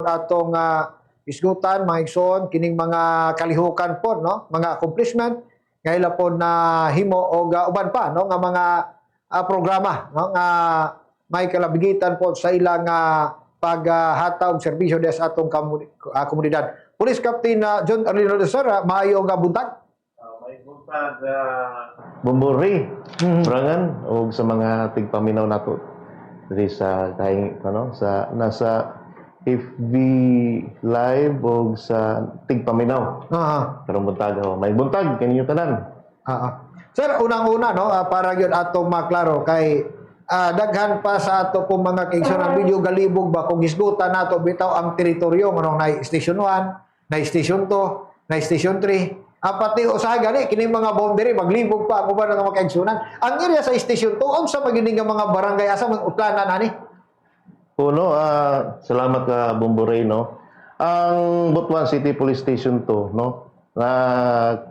atong isgutan, mga igsoon, kining mga kalihukan po, no? Mga accomplishment, ngayon po na himo o uban pa, no? Nga mga programa, no? Nga may kalabigitan po sa ilang paghataw serbisyo des atong komunidad. Police Captain John Arlino de Sir, maayo nga buntag. May buntag Bumburi, Brangan o sa mga tigpaminaw nato diri sa kahing sa nasa FB live o sa tigpaminaw. Karong buntag may buntag kaninyo tanan. Sir, unang-una no, para gyud atong maklaro kay daghan pa sa ato pong mga kaigsoon video galibog ba kung hisgutan nato bitaw ang teritoryo nganong na Station 1, na Station 2, na Station 3. Pati usaha gani kining mga boundary maglibog pa ang uban ng mga kaigsunan. Ang area sa Station 2 unsa magining nga mga barangay asa man utlanan ani? Puno, salamat ka Bumburi no. Ang Butuan City Police Station 2 no na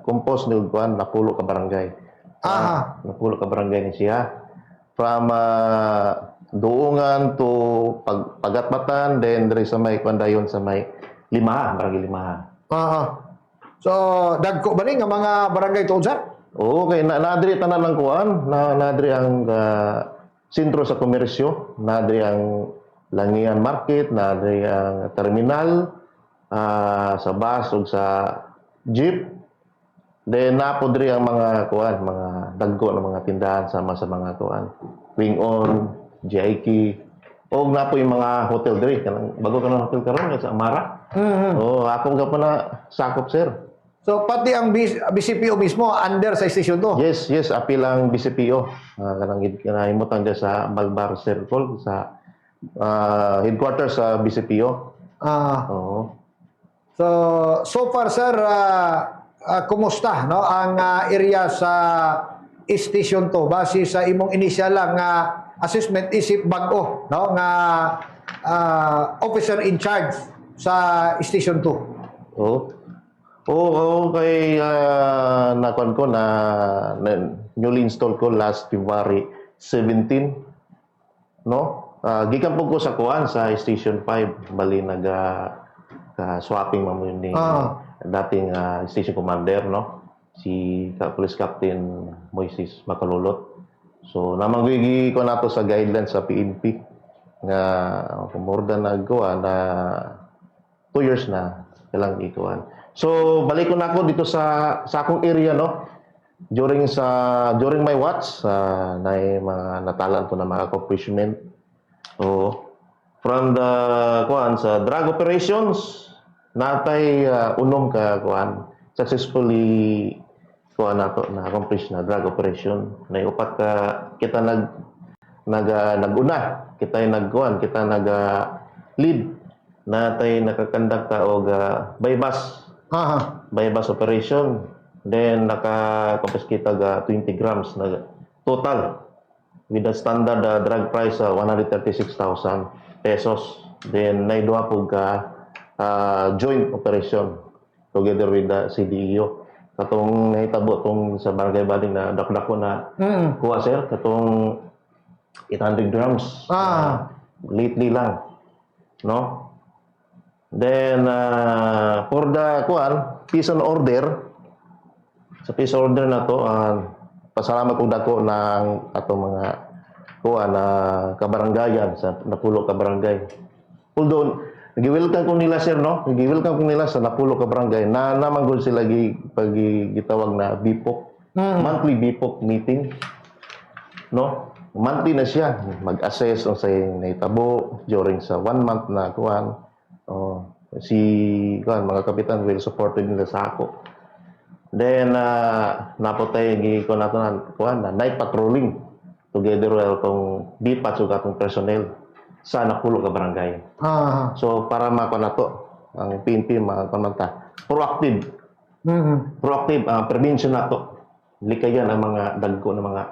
compose ni kuan napulo ka barangay. Napulo ka barangay ni siya. From Duungan to Pagatbatan, then diri sa may Kwandayon sa may Limaha, barangay Limaha. So, dagko ba ni nga mga barangay tuod sir? Oo, kay naadri tanan ng kuan, naadri ang sentro sa komersyo, naadri ang Langian Market, naadri ang terminal sa bus ug sa jeep. Then napodri ang mga kuan, mga dagko ng mga tindahan sama sa mga kuan, Wing On, JIK, o napoy mga hotel diri kanang bago kanang hotel karon sa Amara. Oh, ako pa na sakop sir. So pati ang BCPO mismo under sa Station 2. Yes, apil ang BCPO. Kanang himutang dia sa Malbar Circle sa headquarters sa BCPO. Oo. So far sir, kumusta no ang area sa Station 2 base sa imong initial lang assessment isip bag-o no nga officer in charge sa Station 2. Oo, kay nakuan ko na newly install ko last February 17 no. Gikan po ko sa kuan sa Station 5 bali swapping mo ni dating station commander no si Police Captain Moises Makalulot. So namanggigi ko nato sa guidelines sa PNP nga more than nagkuan na 2 years na kailang ikuan. So balik ko na ako dito sa akong area no. During my watch na mga natalan ko na mga accomplishment. From the kuan sa drug operations natay unom ka kuan successfully kuan nato na accomplish na drug operation. Na upat ka kita naguna, kita lead natay nakakandak ka og bypass operation. Then naka-confiscate kita ga 20 grams na total with the standard drug price 136,000 pesos. Then naidua po ka joint operation together with the CDEO. Katong nahitabo tong sa barangay Baling na dakdako na kuha sir katong 800 grams lately lang no. Then for the kuan peace and order sa peace order na to pasalamat kong dako ng atong mga kuan na kabarangayan sa napulo ka barangay. Although nagi-welcome ko nila sir no, nagi-welcome ko nila sa napulo ka barangay na namanggol sila gitawag na BIPOC, monthly BIPOC meeting no. Monthly na siya mag-assess on sa nahitabo during sa 1 month na kuan. Mga kapitan will supported nila sa ako. Then napotay ko nato na night patrolling together tong BIPAT ug atong personnel sa napulo ka barangay. So para mako nato ang PNP makamanta proactive. Proactive prevention nato. Likayan ang mga dagko na mga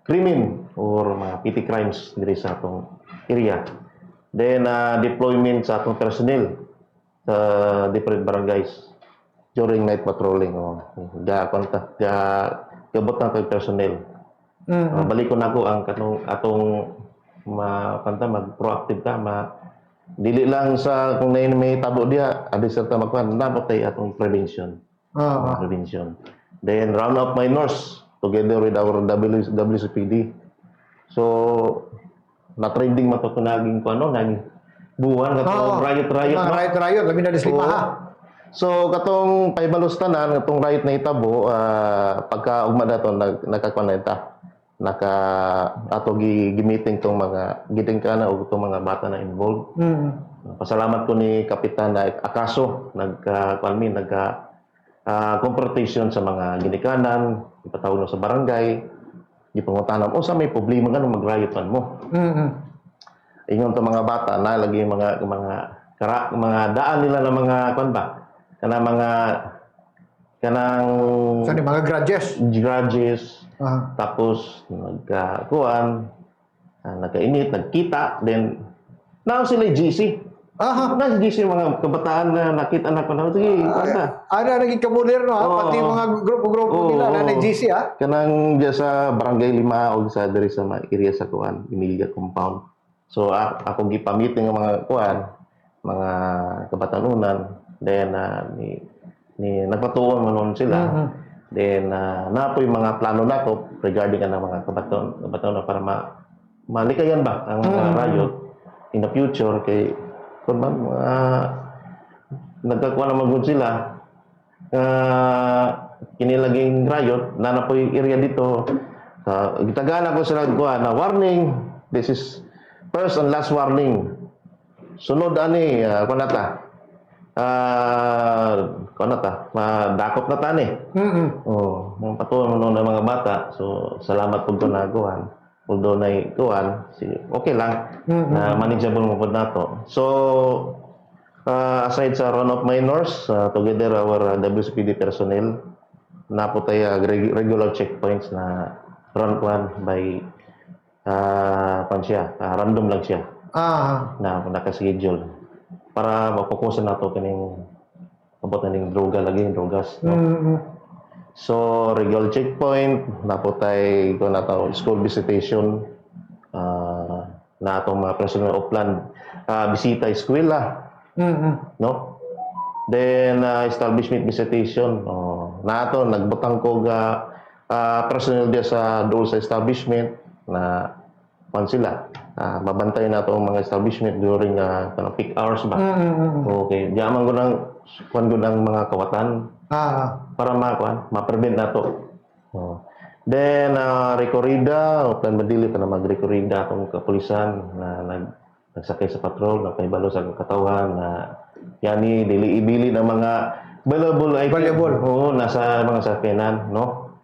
krimen or mga petty crimes diri sa atong area. Then deployment sa atong personnel sa different barangays during night patrolling. Gabot na kay personnel. Balik ko na ko ang atong mag-proactive ka, Dili lang sa kung may tabo diya, abi sa magkuan napatay atong prevention. Oo. Prevention. Then round up minors together with our WCPD. So na-trending matutunagin ko naging buwan Oo. katong riot-riot Mga no. riot-riot, labi na dislima ha. So katong paibalos tanan katong riot na itabo pagka ugma dato nagkakonekta naka ato gimiting tong mga giting kana og tong mga bata na involved. Mm. Pasalamat ko ni Kapitan na Akaso nagka confrontation sa mga ginikanan, ipatawag na sa barangay, gipangutanam o sa may problema nga mag-riot man mo. Mm. Ingon to mga bata na lagi mga daan nila ng mga kwan ba kanang Sa mga grudges. grudges Ah. tapos nagkakuan nagkainit nagkita then na sila GC Aha. na GC mga kabataan na nakita na ko na sige kanta Ano naging kamoderno ha? Oo. Pati mga grupo-grupo nila na GC ha? kanang diya sa barangay 5 o sa diri sa mga area sa kuan Emilia compound. So ako gipamiting ang mga kuan mga kabatanunan then ni nagpatuon man sila. Mhm. Then napoy mga plano nako regarding ang mga kabatanon para malikayan ba ang mga riot in the future kay kun man nagkakuha naman gud sila kinilaging riot na napoy area dito gitagana ko sila kuha na warning, this is first and last warning. Sunod ani dakot na tani. Mm. Mga patuwa mo ng mga bata. So salamat pud ko naguhan. Although na kuan okay lang na manageable mo pud nato. So aside sa run of minors together our WCPD personnel na po tayo regular checkpoints na run by random lang siya na naka-schedule para mapokusan nato kining abot na ning drogas no. Mm. So regular checkpoint na po tayo school visitation na atong mga personnel of plan bisita eskwela Mm. no. Then establishment visitation na ato nagbutang ko personnel dia sa doon sa establishment na pan sila mabantayan nato ang mga establishment during peak hours ba. Okay, diaman ko ng mga kawatan para ma-prevent nato. Then rekorida o plan madili ka na magrekorida atong kapulisan na nagsakay sa patrol na paibalo sa katawan na yani dili ibili ng mga valuable item nasa mga sakyanan no.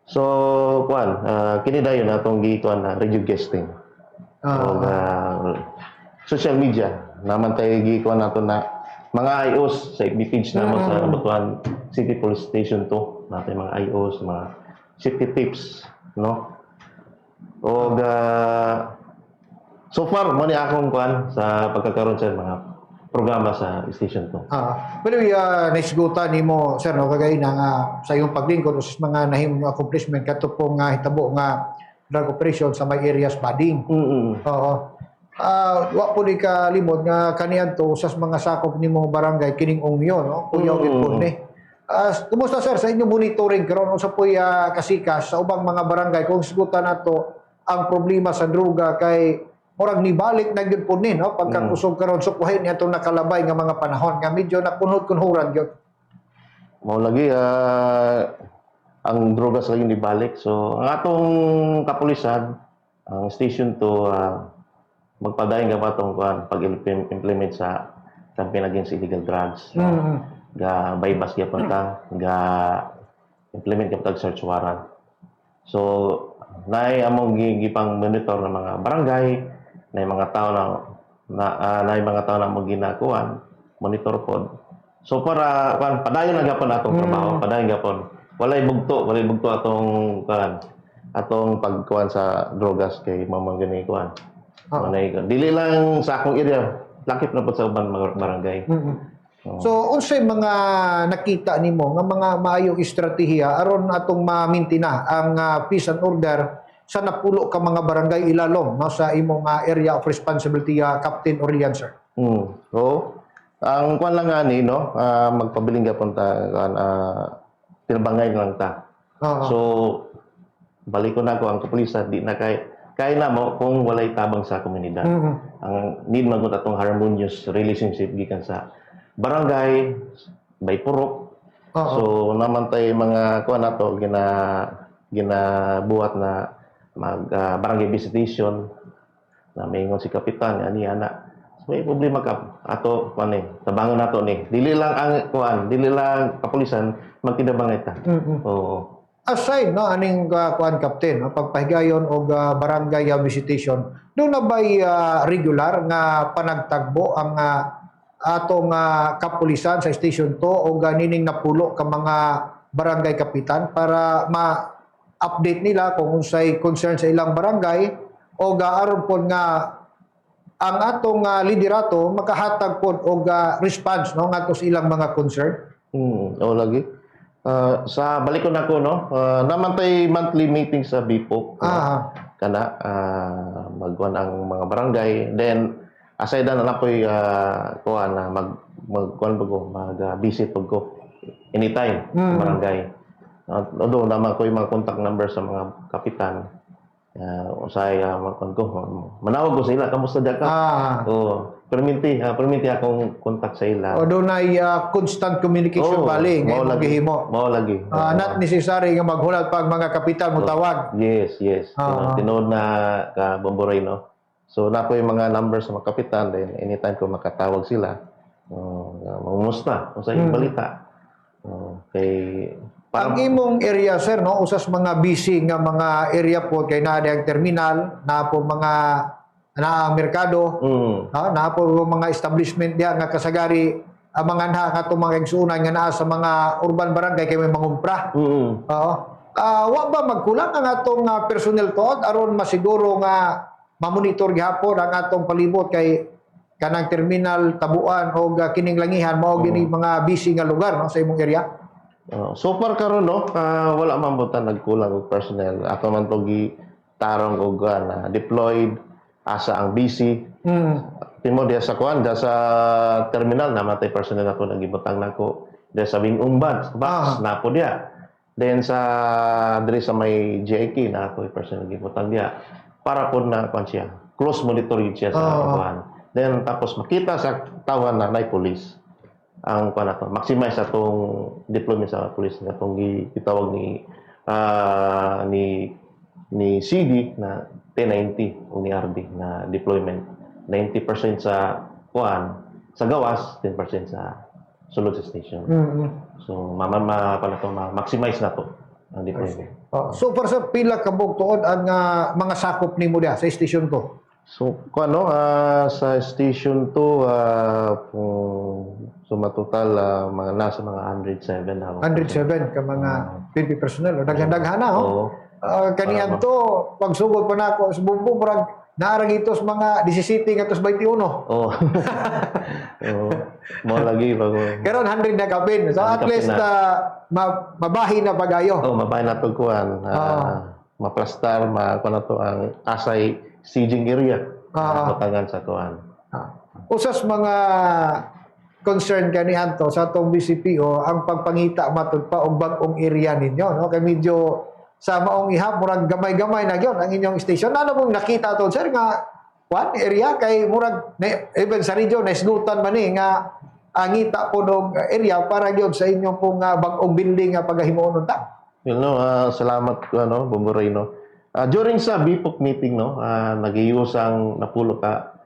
So kini dayon atong gikuan na radio guesting social media naman tayo gikuan nato na mga IOs sa FB page namo sa Butuan City Police Station 2 natin mga IOs mga safety tips no. O so far mo ni akong kuan sa pagkakaroon sa mga programa sa station 2. Pero naisgutan nimo sir no kagay nga sa iyong paglingkod sa mga nahimong accomplishment kato po nga hitabo nga drug operation sa may areas bading. Oo. Wa po ni kalimot nga kaniadto sa mga sakop nimo barangay kining ungyo no. Kuyaw gid ni. Kumusta sir sa inyong monitoring karon unsa poy kasikas sa ubang mga barangay kung sigutan nato ang problema sa droga kay murag nibalik na gyud po ni no pagkakusog karon sukuhin niya itong nakalabay nga mga panahon nga medyo nakunhod-kunhuran gyud. Mao lagi ang droga sa nibalik. So ang atong kapulisan ang station 2 magpadayon ka pa itong pag-implement sa campaign against illegal drugs. Ga bypass gyapon ta, ga implement ka search warrant. So naay among gipang monitor ng mga barangay, na mga tao na mga tao na mo ginakuan, monitor pod. So para padayon na gyapon atong trabaho, padayon gyapon. Walay bugto atong pagkuan sa drogas kay mamang gani kuan. Dili lang sa akong area, lakip na pod sa ubang barangay. So unsay mga nakita nimo nga mga maayong estratehiya aron atong mamintina ang peace and order sa napulo ka mga barangay ilalom no sa imong area of responsibility Captain Aurelian sir? Oo. Ang kuan lang nga ni, no, magpabiling gapon ta, tinabangay lang ta. Oo. So, balik ko na ko ang kapulisan, di na kay na mo kung walay tabang sa komunidad. Mhm. Ang need man gud atong harmonious relationship gikan sa barangay, by purok. Oo. So, naman tay mga kuan nato ginabuhat na barangay visitation na maingon si kapitan ani ana. So, may problema ka ato kuan tabangon nato ni. Dili lang ang kuan, dili lang kapulisan magkidabangay ta. Mhm. Oo. Aside no aning kuan captain no, pagpahigayon og barangay visitation, do na bay regular nga panagtagbo ang atong kapulisan sa station 2 o nining napulo ka mga barangay kapitan para ma-update nila kung unsay concern sa ilang barangay o aron pod nga ang atong liderato makahatag pod og response no ngadto sa ilang mga concern. Oo lagi. Sa balik ko na ko no, naman tay monthly meeting sa BIPOC. Kana magkuan ang mga barangay. Then aside na napoy kuan na magkuan ko, mag-visit pud ko anytime sa barangay. Although naman ko yung mga contact number sa mga kapitan. Usay magkuan ko, manawag ko sa ila, kamusta diya ka? Perminti akong contact sa ila. O doon ay constant communication bali nga imong gihimo. Mao lagi. Not necessary nga maghulat pag mga kapitan mo tawag. Yes. Tinood na ka Bomboray no. So na ko yung mga numbers sa mga kapitan, then anytime ko makatawag sila. Mumusta sa yung balita. Kay ang imong area sir no, usas mga busy nga mga area po kay naa ang terminal, na po mga na ang merkado, na po mga establishment diha nga kasagari ang mga anha nga itong mga igsuunan nga naa sa mga urban barangay kay may mangumpra. Wa ba magkulang ang atong personnel tuod aron masiguro nga mamonitor gihapon ang atong palibot kay kanang terminal tabuan o kining langihan mao gini mga busy nga lugar no sa imong area? So far karon no, wala man butan nagkulang og personnel. Ato man to gitarong og deployed asa ang busy. Timo diya sa kuan, diya sa terminal namatay personnel ako nagibutang nako. Diya sa wing umbad, box na po diya. Then sa diri sa may JIK na ako personnel gibutang diya para po na kuan siya. Close monitoring siya sa kuan. Then tapos makita sa tawan na nay police. Ang kuan nato, maximize atong deployment sa police nga atong gitawag ni CD na 1090 o ni RD na deployment. 90% sa kuan sa gawas, 10% sa sulod sa station. So maximize na to ang deployment. So far sa pila ka tuod ang mga sakop nimo diha sa station ko? So kuan no, sa station 2 suma total mga nasa mga 107 ako. 107 ka mga PNP personnel o daghan-daghan na kaniyan to pagsugod pa nako sa bumbo murag naarang itos mga 17 ngatos 21. Mo lagi bago. Karon 100 na kapin. So at least mabahi na pagayo. Mabahi na to kuan. Maplastar kuan na to ang asay sieging area. Batangan sa kuan. Usas mga concern kanihan to sa atong BCPO ang pagpangita matud pa og bag-ong area ninyo no kay medyo sa maong ihap murag gamay-gamay na gyud ang inyong station. Ano mong nakita to sir nga one area kay murag even sa region naisgutan man ni nga angita po og area para gyud sa inyong pong bag-ong building nga pagahimuon ta. Salamat Bomboray no. During sa BIPOC meeting no, nag-ius ang napulo ka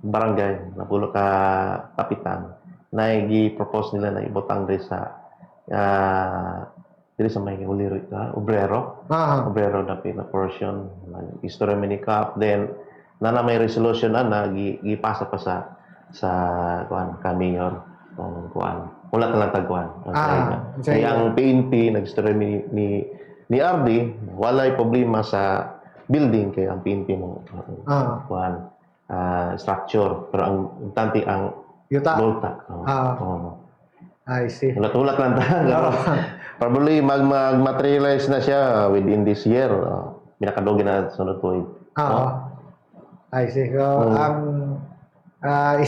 barangay, napulo ka kapitan na gi-propose nila na ibutang rin sa dili sa may uliro obrero na portion history mini cup then na may resolution na gipasa pa sa kuan ka mayor kuan wala lang tagkuan kaya ang PNP nag-history ni RD walay problema sa building kay ang PNP mo kuan structure pero ang importante ang yuta volta I see. Ulat lang ta. Probably mag-materialize na siya within this year. Binakadugi na sunod tuig. I see. So, ang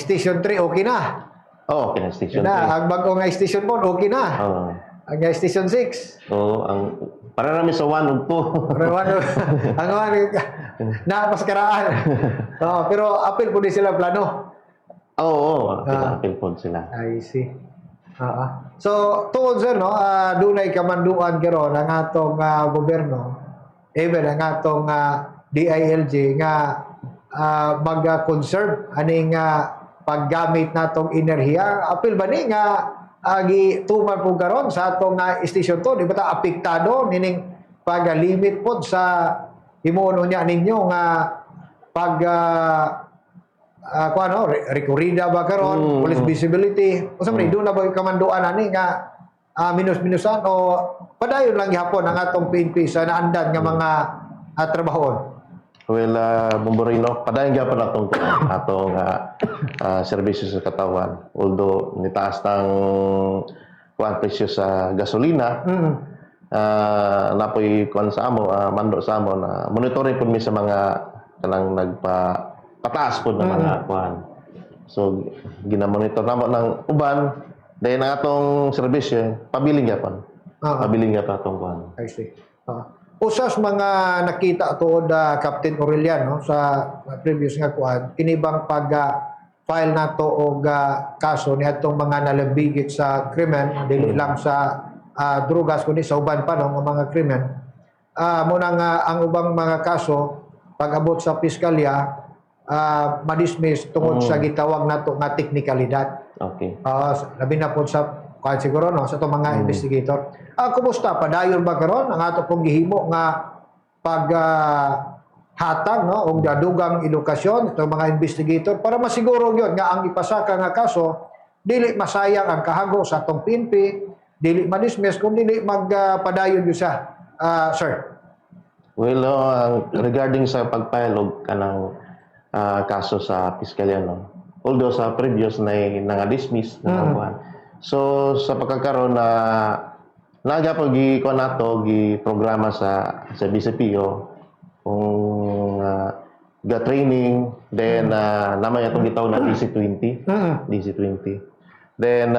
Station 3 okay na. Oh, okay na station Na 3. ang bago nga Station 4 okay na. Oh. Ang nga Station 6. So, para namin sa 1 ug 2. Pero ano, ang ano, napaskaraan. Pero apil po din sila plano. Oo, pinapil po sila. I see. So, tuod sir, no, dunay kamanduan karon ang atong gobyerno, even ang atong DILG nga mag-conserve aning paggamit natong enerhiya. Apil ba ni nga agi tuman po karon sa atong station to, di ba ta apektado nining pag-limit po sa himuon niya ninyo nga pag recorrida ba karon, police visibility. Unsa man doon na ba kamanduan ani nga minus-minusan o padayon lang gihapon ang atong PNP sa naandan nga mga trabahon. Well, Bomborino, padayon gyapon atong serbisyo sa katawan. Although nitaas tang kuan presyo sa gasolina, napoy kuan sa amo, mando sa amo na monitoring pud mi sa mga kanang pataas po ng mga kuhan. So, ginamonitor namo ng uban, dahil ang atong serbisyo, pabiling yapon. Pabiling yapon atong kuhan. I see. Usas mga nakita tuod Captain Aurelian no, sa previous nga kuhan, kinibang pag-file nato og kaso ni atong mga nalabigit sa krimen, dili lang sa drugas kundi sa uban pa no, mga krimen. Muna nga ang ubang mga kaso pag-abot sa piskalya, madismiss tungod sa gitawag nato nga teknikalidad. Okay. Labi na po sa kuan siguro no sa itong mga investigator. Kumusta padayon ba karon ang ato pong gihimo nga pag hatag no og dadugang edukasyon itong mga investigator para masiguro gyud nga ang ipasaka nga kaso dili masayang ang kahago sa atong PNP, dili madismiss kun dili magpadayon gyud sa sir. Well, regarding sa pagpayalog kanang kaso sa piskalya, no? Although sa previous na nga-dismiss na kuhan. So, sa pagkakaroon na nagapag gi-kuhan nato, gi-programa sa BCPO, kung ga-training, then naman itong gitawag na DC-20. DC-20. Then,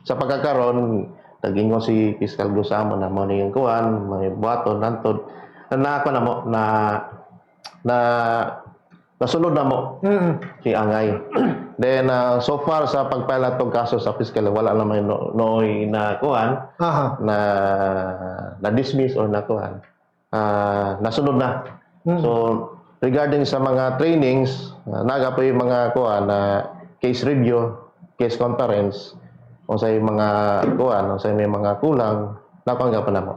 sa pagkakaroon, nag-ingo si Fiscal Gusamo na mo na yung kuhan, may buhaton, nantod, na ako na mo, na nasunod na mo si Angay. Then, so far sa pagpila itong kaso sa fiscal, wala naman nooy na kuhan, na dismiss or na kuhan. Nasunod na. So, regarding sa mga trainings, naga pa yung mga kuhan na case review, case conference, kung sa mga kuhan, kung sa may mga kulang, nakuha pa na mo.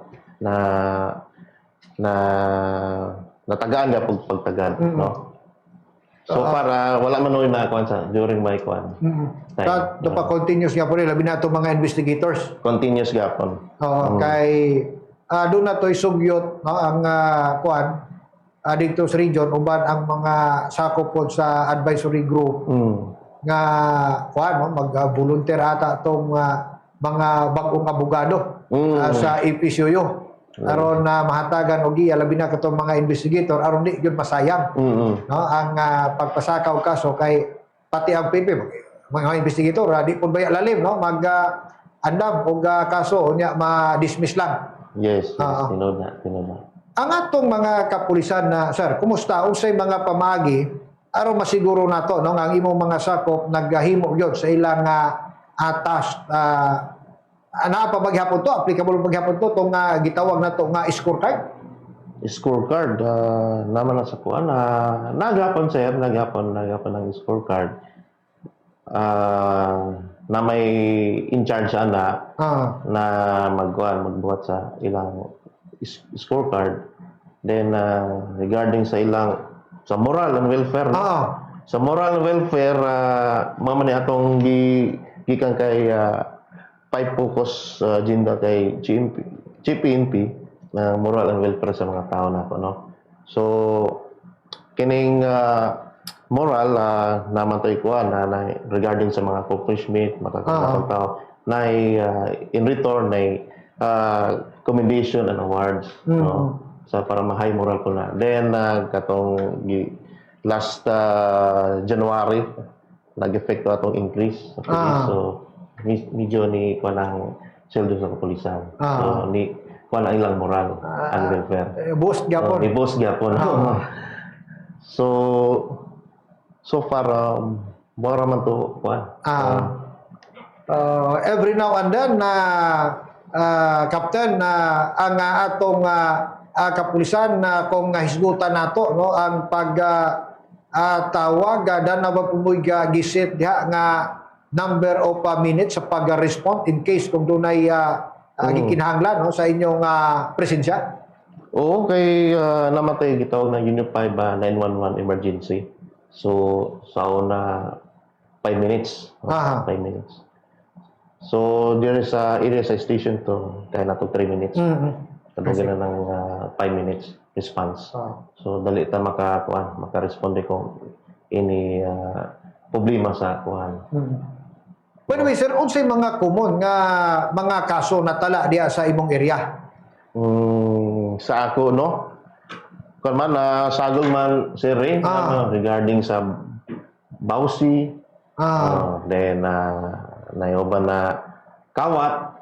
Natagaan nga pagtagaan, no? So para wala man noy na kuan sa during my kuan. Pa continuous nga po rin labi na itong mga investigators. Continuous gapon. Kay doon na to'y sugyot no, ang kuan dito sa region uban ang mga sakop po sa advisory group nga kuan no, mag-volunteer ata itong mga bagong abogado sa EPCU. Aron na mahatagan og iya labi na katong mga investigator aron di gyud masayang no ang pagpasakaw kaso kay pati ang PP mga investigator di pud baya lalim no mag andam og kaso nya ma-dismiss lang. Yes, tinod na. Ang atong mga kapulisan na sir, kumusta unsay mga pamagi aron masiguro nato no nga ang imong mga sakop naghahimo gyud sa ilang atas ana pa baghapon to applicable baghapon to tong gitawag na to nga scorecard. Scorecard naman na sa kuan naghapon sir, naghapon ang scorecard. Na may in charge ana na magbuhat sa ilang scorecard. Then regarding sa ilang sa moral and welfare. Sa moral and welfare mamani atong gikan kay 5 focus agenda kay GPNP na moral and welfare sa mga tao nako no. So kining moral naman tayo kuha na regarding sa mga accomplishment makakatang tao na in return na commendation and awards no. So para ma-high moral ko na. Then katong last January nag-effect atong increase sa police. Ah. So medyo ni kuan ang sweldo sa kapulisan. Ah. So ni kuan ang ilang moral and welfare. Boost So, gyapon. i-boss gyapon. So so far mura man to kuan. Every now and then na Captain, ang atong kapulisan na kung hisgutan nato no ang pag tawag dan na pumoy gisit diha nga number of minutes sa pag-respond in case kung dunay gikinahanglan no sa inyong presensya. Oo, kay namatay gitawag na Unit 5 911 emergency. So sa una 5 minutes. Aha. 5 minutes. So there is a area sa station to kaya na to 3 minutes. Kadugan na ng 5 minutes response. So dali ta maka-responde kung ini problema sa kuan. By the way, sir, unsay mga common nga mga kaso natala diha sa imong area? Sa ako no, kung man sagol man si Ray regarding sa Bausi, then nayoban na kawat,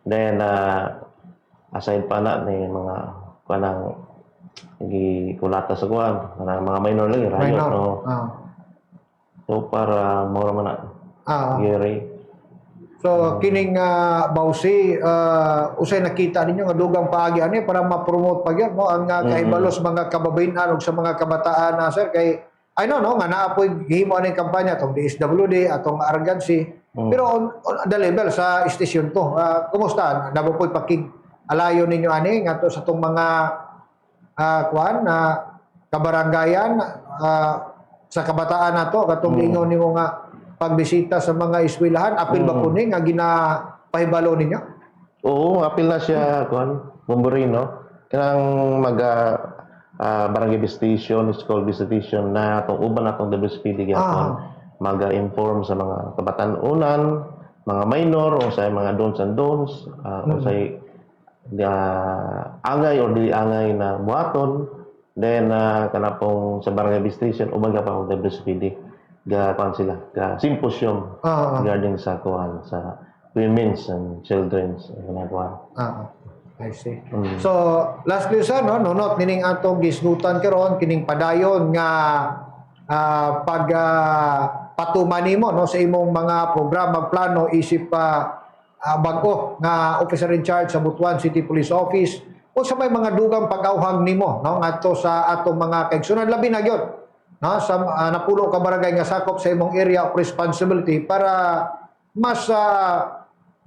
then aside pa na ni mga kanang gikulata sa kuan, mga minor lang rayo no. So para mura man na Ray. So kining Bausi usay nakita ninyo nga dugang paagi ani para ma-promote pa gyud mo ang kahibalos mga kababayen-an ug sa mga kabataan na sir kay I know no nga naapoy gihimo ani kampanya tong DSWD atong argancy pero on the level sa istasyon to kumusta nabupoy pakig alayo ninyo ani ngadto sa tong mga kuan kabarangayan sa kabataan nato katong giingon nimo nga pagbisita sa mga eskwelahan, apil ba kuning nga ginapahibalo ninyo? Oo, apil na siya kuan, Bomborino. Kanang barangay visitation, school visitation na atong uban atong WSPD gyapon maga-inform sa mga kabataan-unan, mga minor o sa mga don'ts and don'ts, o sa angay or dili angay na buhaton. Then kanapong sa barangay visitation uban ka pa ang WSPD. Kuan sila symposium regarding sa kuan sa women's and children's kuan. I see. So lastly sir no nunot nining atong gisgutan karon kining padayon nga pag patuman nimo no sa imong mga programa plano isip bag-o nga officer in charge sa Butuan City Police Office o sa may mga dugang pag-awhang nimo no ngadto sa atong mga kaigsunan labi na gyud no sa napulo ka barangay nga sakop sa imong area of responsibility para mas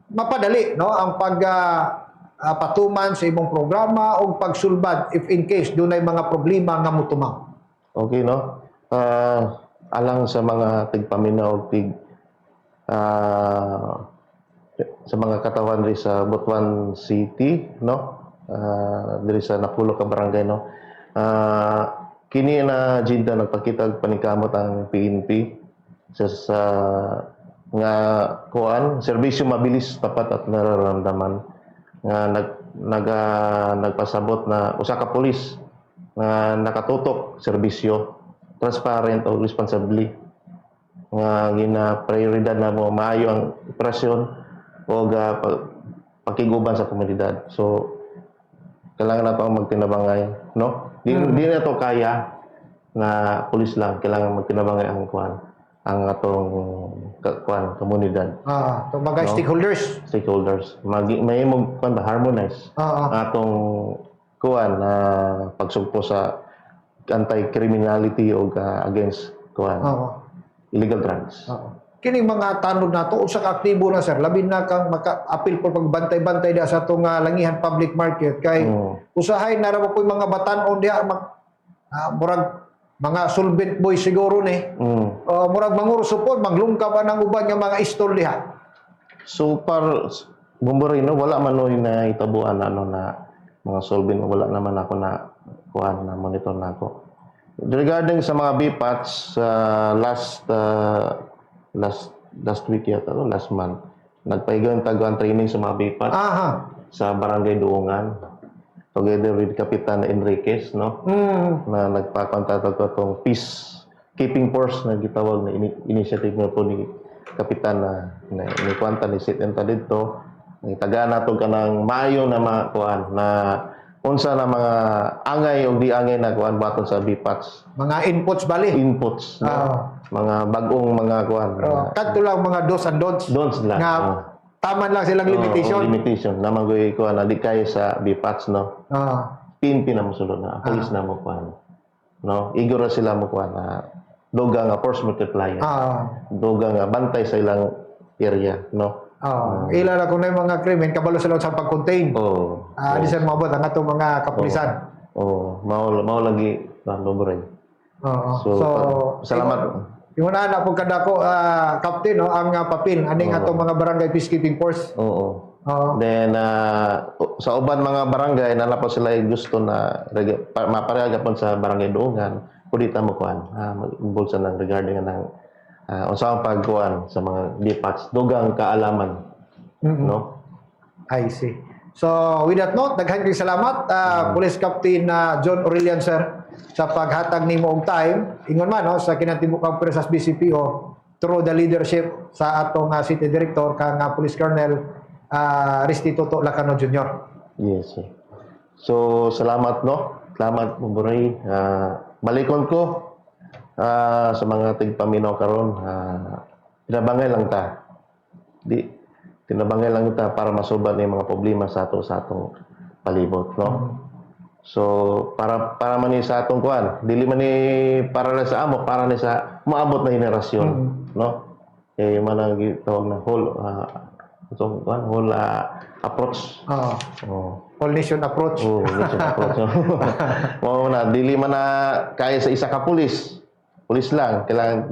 mapadali no ang pag patuman sa imong programa o pagsulbad if in case dunay mga problema nga motumang. Okay no. Alang sa mga tigpaminaw sa mga katawan ri sa Butuan City no. Diri sa napulo ka barangay no. Kini na agenda nagpakita paningkamot ang PNP sa nga kuan serbisyo mabilis tapat at nararamdaman nga nagpasabot na usa ka pulis nga nakatutok serbisyo transparent o responsibly nga gina prioridad na mo maayo ang operasyon o pakiguban sa komunidad. So kailangan na ang magtinabangay no. Di na to kaya na pulis lang, kailangan magtinabangay ang kuan ang atong kuan komunidad. To mga stakeholders may mo kuan harmonize atong kuan na pagsugpo sa anti-criminality o against kuan illegal drugs. Kining mga tanod nato usa ka aktibo na sir labi na kang maka-apil for pagbantay-bantay da sa atong langihan public market kay usahay na ra po mga batan-on diha murag mga solvent boy siguro ni murag mangurso po maglungka ba ng uban nga mga istol diha. So Bomborino wala man oy na itabuan na mga solvent wala naman ako na kuan na monitor na ako. Regarding sa mga BPATs last week yata last month nagpaigan taguan training sa mga BPATs sa barangay Duungan. together with Kapitan Enriquez, no? Na nagpakontato ko itong peacekeeping force na gitawag na initiative na po ni Kapitan na inikwanta ni Sit Enta dito. Tagaan nato ka ng maayo na mga kuan na unsa na mga angay o di angay na kuan baton sa BPATS. Mga inputs bali. Inputs, no? Mga bagong mga kuan. Kadto lang mga dos and don'ts. Don'ts lang. Nga taman lang silang limitation. Limitation. Naman ko kuan na di kaya sa BPATS, no? PNP na mo sulod na. Police na mo kuan. No? Igora sila mo kuan na duga nga force multiplier. Duga nga bantay sa ilang area, no? Ila na kung na yung mga krimen, kabalo sila sa pag-contain. Di sila mabot ang atong mga kapulisan. Mao lagi lobray. So, salamat. Yung na po kada ko, captain, no, ang papel, aning atong mga barangay peacekeeping force. Then, sa uban mga barangay, nala po sila gusto na maparehaga po sa barangay Duungan, pudita mo kuan, mag-involve sa nang regarding ng unsang pagkuan sa mga DPATS, dugang kaalaman. No? I see. So, with that note, daghan kay salamat, Police Captain John Aurelian, sir, sa paghatag nimo og time, ingon man, no, sa kinatibukang presas BCPO, through the leadership sa atong City Director, kang Police Colonel Restituto Lacano Jr. Yes, sir. So, salamat, no? Salamat, Buburay. Balikon ko sa mga tigpaminaw karon, tinabangay lang ta. Tinabangay lang ta para masubat ni mga problema sa atong palibot, no? So, para man ni sa atong kuan, dili man ni para na sa amo, para ni sa maabot na henerasyon, no? Man ang gitawag na whole approach. All nation approach. Nation approach. Mao na dili man na kaya sa isa ka pulis lang, kailangan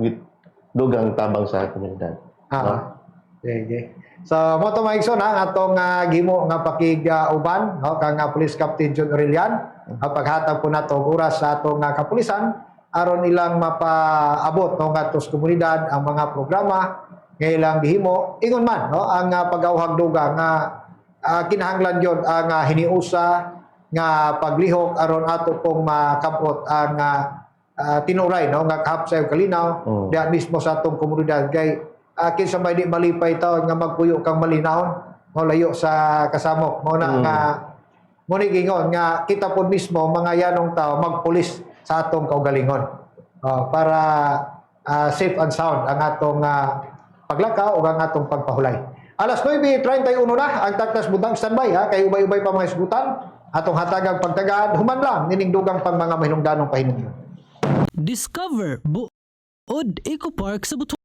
dugang tabang sa komunidad. Okay. So, mo to maigsoon ang atong gimo nga pakig-uban, no, kang Police Captain John Aurelian, paghatag po nato og oras sa atong kapulisan aron ilang mapaabot no ngadto sa komunidad ang mga programa nga ilang gihimo. Ingon man, no, ang pag-awhag dugang nga kinahanglan yon ang hiniusa nga paglihok aron ato pong makabot ang tinuray, no, nga kahapsay kalinaw diha mismo sa atong komunidad kay kinsa may di malipay taon nga magpuyo kang malinahon mo layo sa kasamok mo na nga muni gingon nga kita pod mismo mga yanong tao magpulis sa atong kaugalingon para safe and sound ang atong paglakaw o ang atong pagpahulay. Alas 9:31 na ang taktas butang standby kay ubay-ubay pa mga isgutan atong hatagang pagtagad human lang nining dugang pang mga mahinungdanong pahinungdan. Discover Buod Eco Park sa Butuan.